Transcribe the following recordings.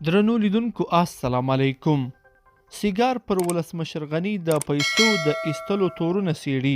درنو لیدونکو السلام علیکم. سیګار پر ولسمشر غني د پیسو د ایستلو تورونه څیړي.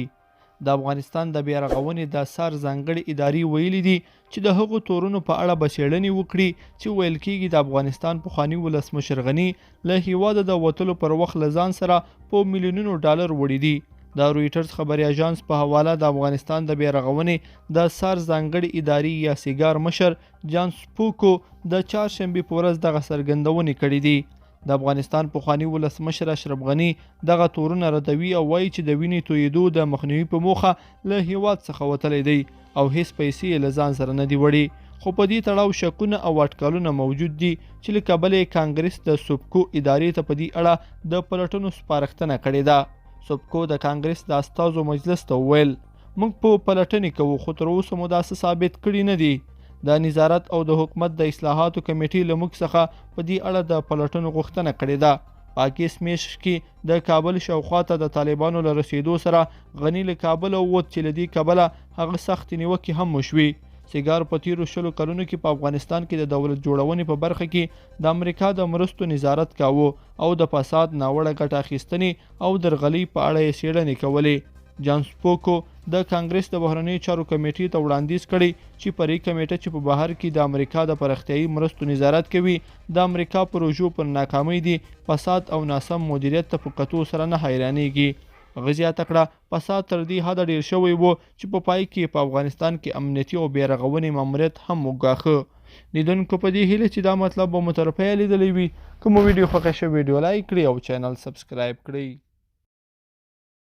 د افغانستان د بیارغونې د سر ځانګړې ادارې ویلي دي چې د هغو تورونو په اړه به څیړنې وکړي چې ویل کېږي د افغانستان پخواني ولسمشر غني له هیواده د وتلو پر وخت له ځان سره په میلیونونو ډالر وړي دي. د رویټرز خبري اژانس په حواله د افغانستان د بیارغونې د سر ځانګړې ادارې یا سیګار مشر جان سپوکو د چهارشنبې په ورځ دغه څرګندونې کړې دي. د افغانستان پخواني ولسمشر اشرف غني دغه تورونه ردوي او وایي چې د وینې تویېدو د مخنیوي په موخه له هیواد څخه وتلی دی او هیڅ پیسې یې له ځان سره نه دي وړي. خو په دې تړاو شکونه او اټکلونه موجود دي چې له کبله کانګرس د سوبکو ادارې ته په دې اړه د پلټنو سپارښتنه کړې ده. سوبکو د کانګرس د استازو مجلس ته وویل موږ په پلټنې کوو خو تر اوسه مو داسې ثابت کړي نه دي. د نظارت او د حکومت د اصلاحاتو کمیټې له موږ څخه په دې اړه د پلټنو غوښتنه کړې ده. په اګست میاشت کې د کابل شاوخوا ته د طالبانو له رسېدو سره غني له کابله ووت چې له دې کبله هغه سختې نیوکې هم وشوې. سیګار په تیرو 20 کلونو کې په افغانستان کې د دولت جوړونې په برخه کې د امریکا د مرستو نظارت کاوه او د فساد ناوړه ګټه اخیستنې او درغلۍ په اړه یې څېړنې کولې. جان سپوکو د کانګرس د بهرنیو چارو کمیټې ته وړاندیز کړی چې پرې کمیټه چې په بهر کې د امریکا د پراختیایي مرستو نظارت کوي د امریکا پروژو پر ناکامۍ دي فساد او ناسم مدیریت ته په کتو سره نه حیرانېږي. هغه زیاته کړه فساد تر دې حده ډیر شوی و چې په پای کې په افغانستان کې امنیتي او بیارغونې ماموریت هم وګاښه. لیدونکو په دې هیله چې دا مطلب به مو تر پایه لیدلی وي. که مو ویډیو خوښه شوې ویډیو لایک کړئ او چینل سبسکرایب کړئ.